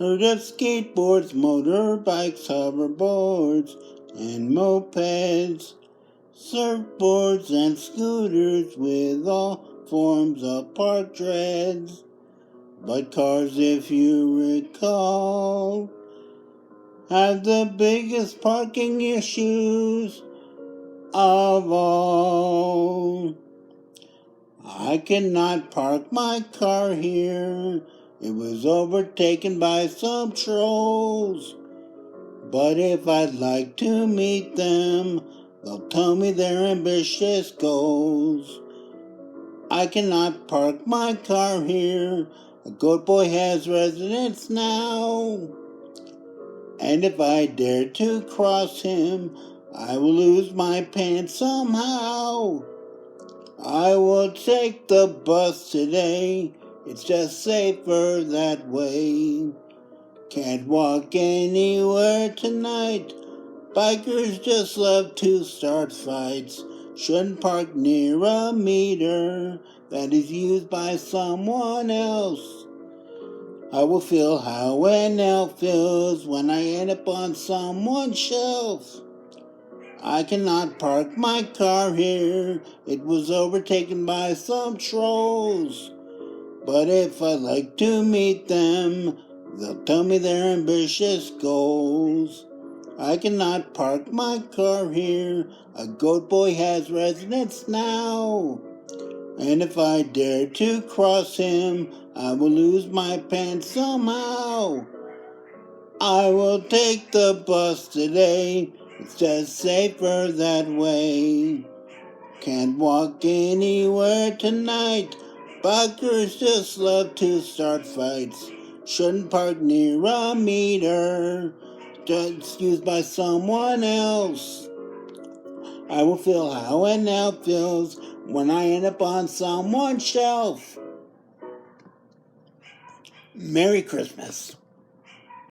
Heard of skateboards, motorbikes, hoverboards, and mopeds, surfboards and scooters with all forms of park treads. But cars, if you recall, have the biggest parking issues of all. I cannot park my car here. It was overtaken by some trolls. But if I'd like to meet them, they'll tell me their ambitious goals. I cannot park my car here. A goat boy has residence now. And if I dare to cross him, I will lose my pants somehow. I will take the bus today. It's just safer that way. Can't walk anywhere tonight. Bikers just love to start fights. Shouldn't park near a meter that is used by someone else. I will feel how an elf feels when I end up on someone's shelf. I cannot park my car here. It was overtaken by some trolls. But if I'd like to meet them, they'll tell me their ambitious goals. I cannot park my car here. A goat boy has residence now. And if I dare to cross him, I will lose my pants somehow. I will take the bus today. It's just safer that way. Can't walk anywhere tonight. Bikers just love to start fights. Shouldn't park near a meter just used by someone else. I will feel how an elf feels when I end up on someone's shelf. Merry Christmas.